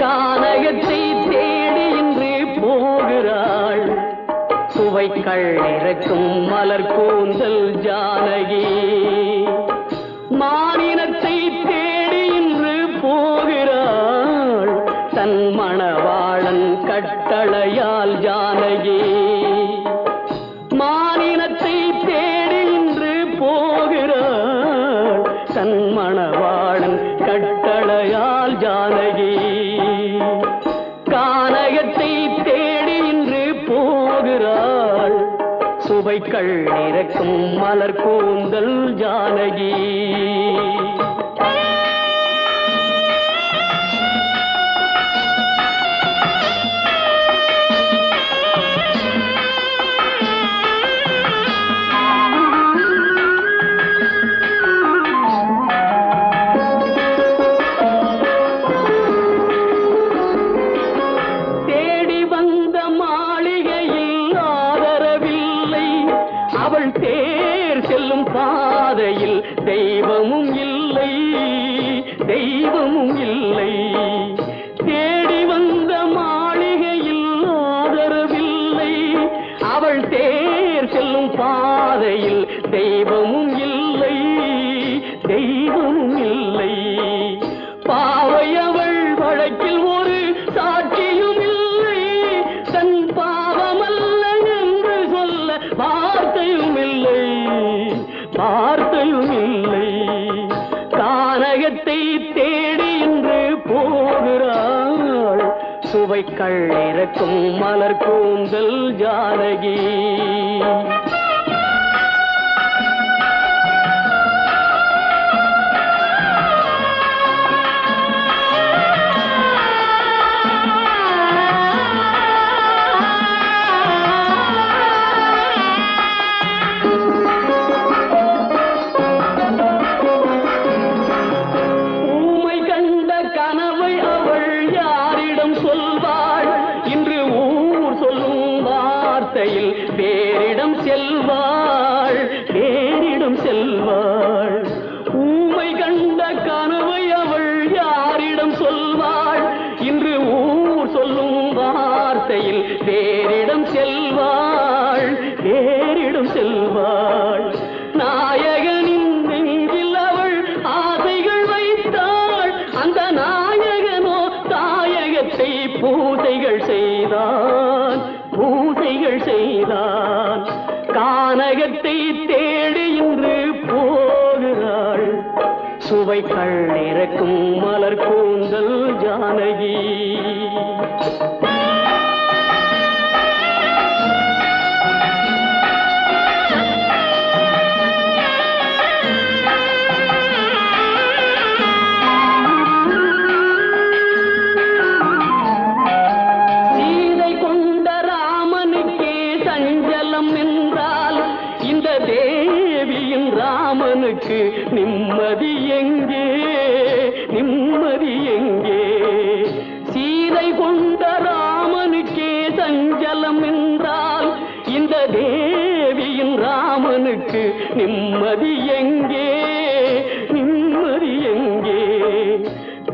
கானகத்தை தேடி இன்று போகிறாள் சுவைக்கள் இறக்கும் மலர் கூந்தல் ஜானகி மானினத்தை தேடி இன்று போகிறாள் தன் மணவாளன் கட்டளையால் ஜானகி மானினத்தை தேடி இன்று போகிறாள் தன் மணவாளன் கட்டளையால் ஜானகி கானகத்தை தேடி இன்று போகிறாள் சுவைக்கள் இறக்கும் மலர் கூந்தல் ஜானகி அவள் தேர் செல்லும் பாதையில் தெய்வமும் இல்லை தெய்வமும் இல்லை தேடி வந்த மாளிகையில் ஆதரவில்லை அவள் தேர் செல்லும் பாதையில் தெய்வமும் இல்லை தெய்வமும் இல்லை பாவை அவள் வழக்கில் ஒரு சாட்சியும் இல்லை தன் பாவமல்ல என்று சொல்ல வார்த்தையும் இல்லை வார்த்தையும் இல்லை கானகத்தை தேடி இன்று போகிறாள் சுவைக்கள் இறக்கும் மலர் கூந்தல் ஜானகி பேரிடம் செல்வாள் பேரிடம் செல்வாள் ஊமை கண்ட கனவை அவள் யாரிடம் சொல்வாள் இன்று ஊர் சொல்லும் வார்த்தையில் பேரிடம் செல்வாள் பேரிடம் செல்வாள் நாயகனின் நெஞ்சில் அவள் ஆசைகள் வைத்தாள் அந்த நாயகனோ தாயகத்தை பூசைகள் செய்தான் பூசைகள் செய்தான் கானகத்தை தேடி இன்று போகிறாள் சுவைக்கள் இறக்கும் மலர் கூந்தல் ஜானகி தேவியின் ராமனுக்கு நிம்மதி எங்கே நிம்மதி எங்கே சீதை கொண்ட நிம்மதி எங்கே நிம்மதி எங்கே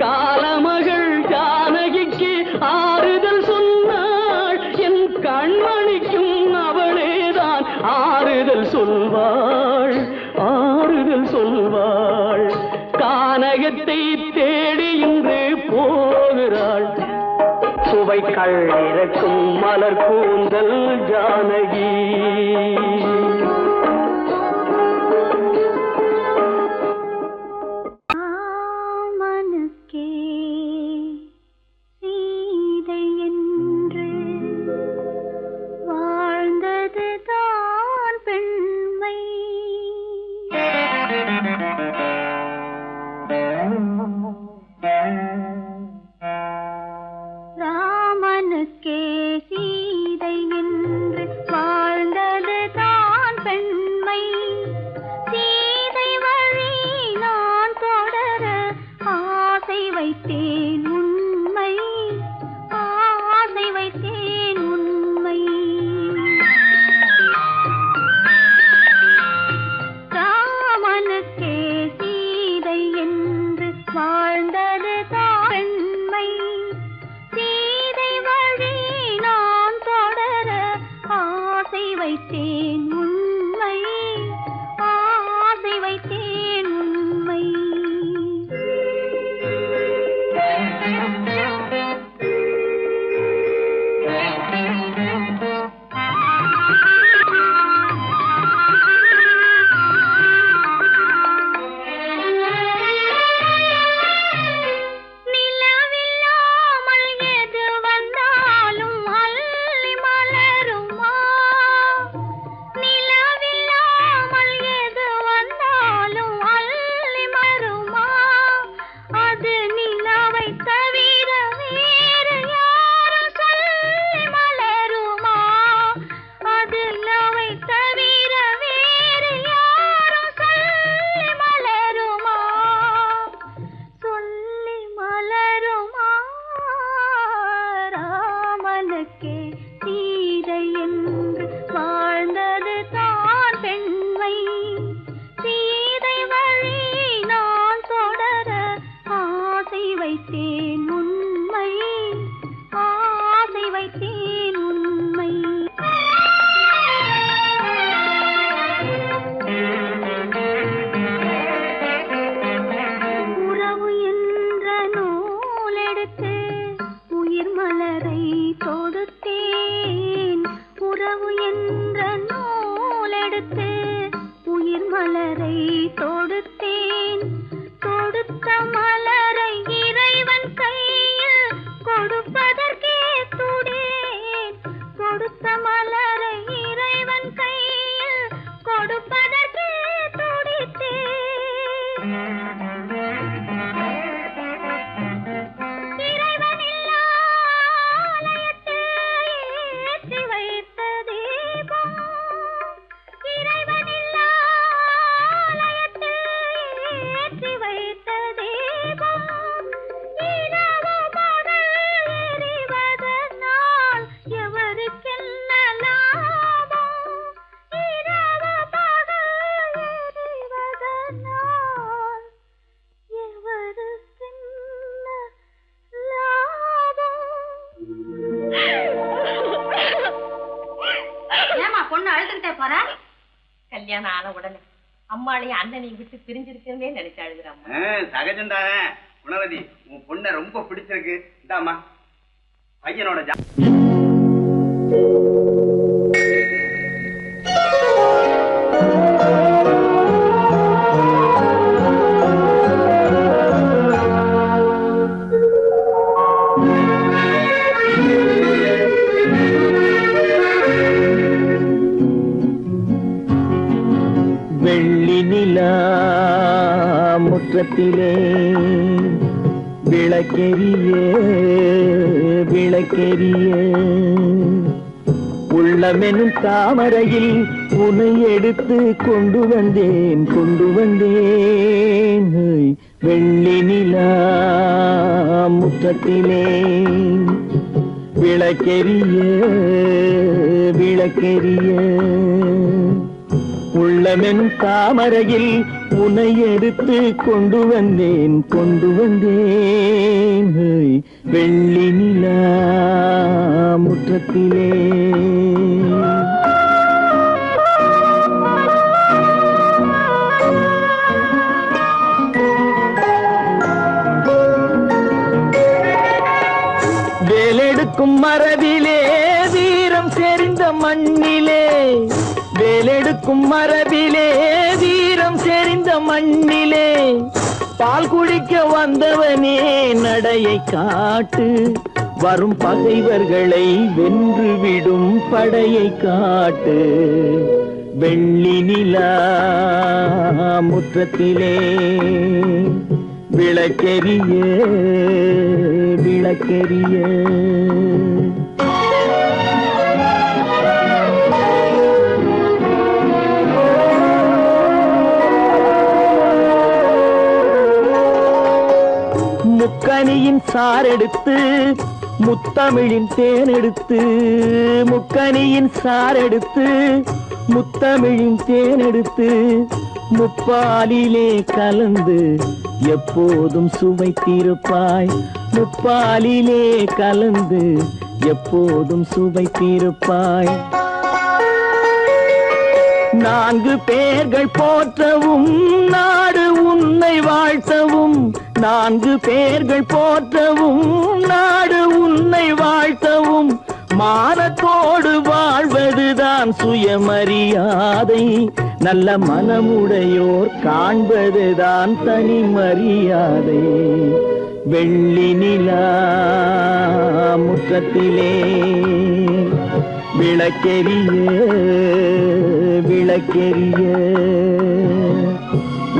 காலமகள் ஜானகிக்கு ஆறுதல் சொன்னாள் என் கண்மணிக்கும் அவளேதான் ஆறுதல் சொல்வாள் ஆறுதல் சொல்வாள் கானகத்தை தேடி இன்று போகிறாள் சுவைக்கள் இறக்கும் மலர் கூந்தல் ஜானகி கல்யாணம் ஆன உடனே அம்மாளையும் அண்ணனையும் விட்டு பிரிஞ்சிருக்கே நினைச்சு அழுகுறாம்மா. சகஜம்தானே குணவதி, உன் பொண்ணை ரொம்ப பிடிச்சிருக்கு. இந்தாமா பையனோட முற்றத்திலே விளக்கெரிய விளக்கெரிய உள்ளமெனும் தாமரையில் உன்னை எடுத்து கொண்டு வந்தேன் வெள்ளி நிலா முற்றத்திலே விளக்கெரிய விளக்கெரிய உள்ளமெனும் தாமரையில் உன்னை எடுத்து கொண்டு வந்தேன் வெள்ளி நிலா முற்றத்திலே. வேலெடுக்கும் மரபிலே வீரம் செறிந்த மண்ணிலே, வேலெடுக்கும் மரபிலே வீரம் செறிந்த மண்ணிலே, பால் குடிக்க வந்தவனே நடையை காட்டு, வரும் பகைவர்களை வென்றுவிடும் படையை காட்டு. வெள்ளி நிலா முற்றத்திலே விளக்கெரிய விளக்கெரிய. முக்கனியின் சாரெடுத்து முத்தமிழின் தேனெடுத்து, முக்கனியின் சாரெடுத்து முத்தமிழின் தேனெடுத்து, முப்பாலிலே கலந்து எப்போதும் சுவைத்திருப்பாய், முப்பாலிலே கலந்து எப்போதும் சுவைத்திருப்பாய். 4 பேர்கள் போற்றவும் நாடு உன்னை வாழ்த்தவும், 4 பேர்கள் போற்றவும் நாடு உன்னை வாழ்த்தவும், மானத்தோடு வாழ்வதுதான் சுயமரியாதை, நல்ல மனமுடையோர் காண்பதுதான் தனி மரியாதை. வெள்ளி நிலா முற்றத்திலே விளக்கெரிய விளக்கெரிய.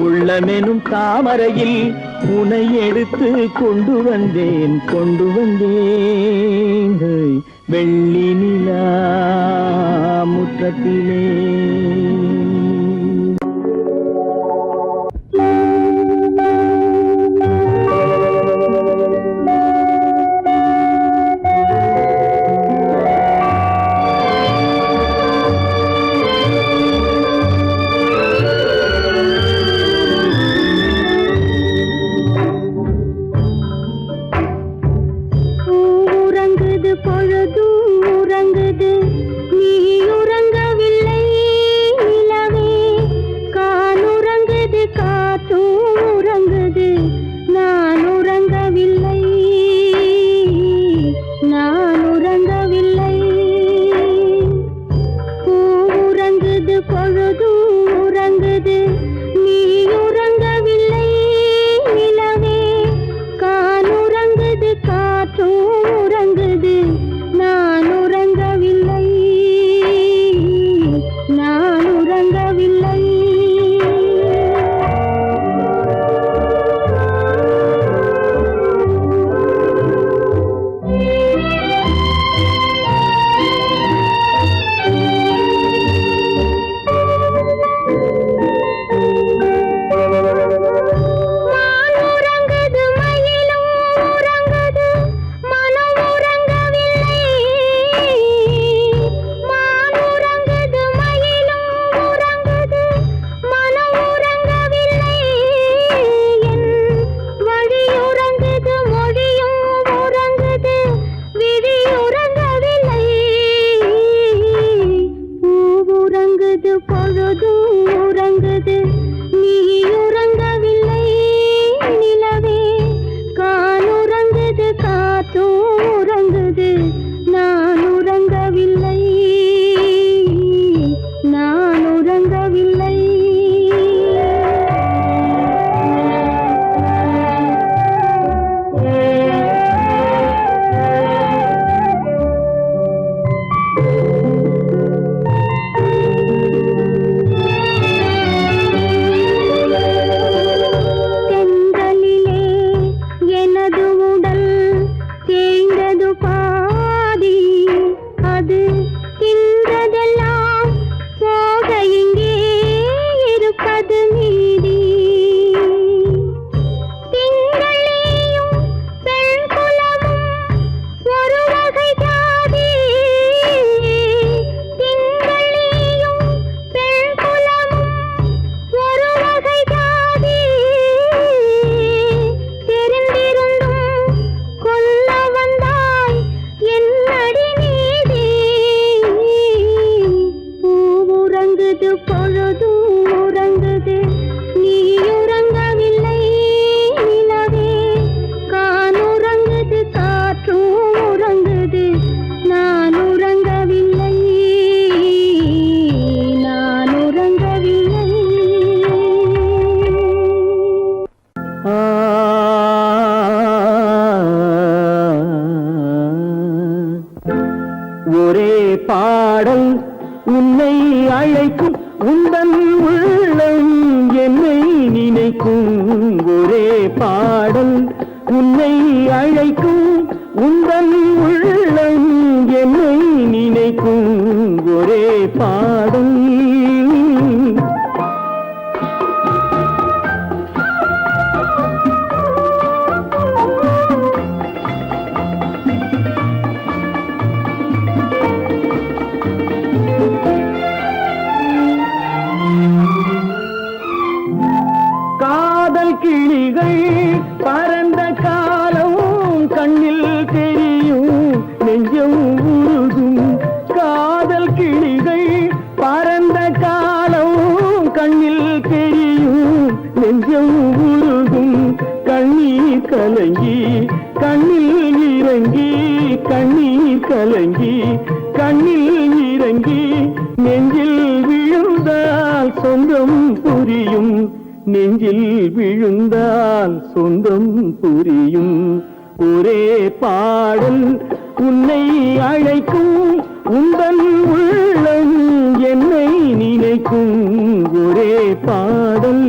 உள்ளமெனும் தாமரையில் உன்னை எடுத்து கொண்டு வந்தேன் வெள்ளி நிலா முற்றத்திலே. காற்றும் உறங்குது, நான் உறங்கவில்லை. அழைக்கும் உந்தன் உள்ளம் என்னை நினைக்கும் ஒரே பாடல். உன்னை அழைக்கும் உந்தன் உள்ளம் என்னை நினைக்கும் ஒரே பாடல். காதல் கிளிகள் பறந்த காலம் கண்ணில் தெரியும் நெஞ்சம் உருகும். காதல் கிளிகள் பறந்த காலம் கண்ணில் தெரியும் நெஞ்சம் உருகும். கண்ணீர் கலங்கி கண்ணில் இறங்கி கண்ணீர் கலங்கி கண்ணில் இறங்கி நெஞ்சில் விழுந்தால் சொந்தம் புரியும். நெஞ்சில் விழுந்தால் சொந்தம் புரியும். ஒரே பாடல் உன்னை அழைக்கும் உந்தன் உள்ளம் என்னை நினைக்கும் ஒரே பாடல்.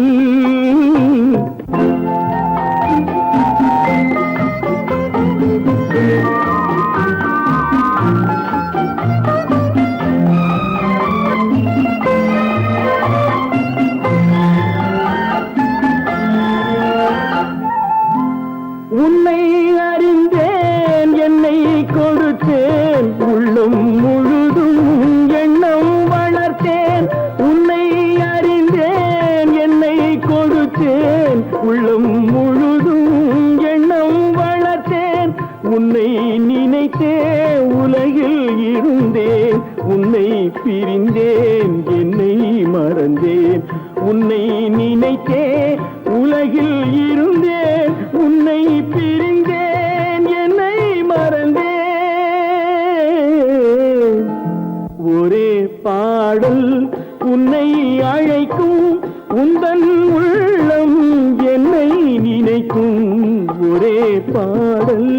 உன்னை அறிந்தேன் என்னை கொடுத்தேன் உள்ளம் முழுதும் எண்ணம் வளர்த்தேன். உன்னை அறிந்தேன் என்னை கொடுத்தேன் உள்ளம் முழுதும் எண்ணம் வளர்த்தேன். உன்னை நினைத்தே உலகில் இருந்தேன் உன்னை பிரிந்தேன் என்னை மறந்தேன். உன்னை நினைத்தே உலகில் இருந்தேன் உன்னை பிரிந்தேன் என்னை மறந்தேன். ஒரே பாடல் உன்னை அழைக்கும் உந்தன் உள்ளம் என்னை நினைக்கும் ஒரே பாடல்.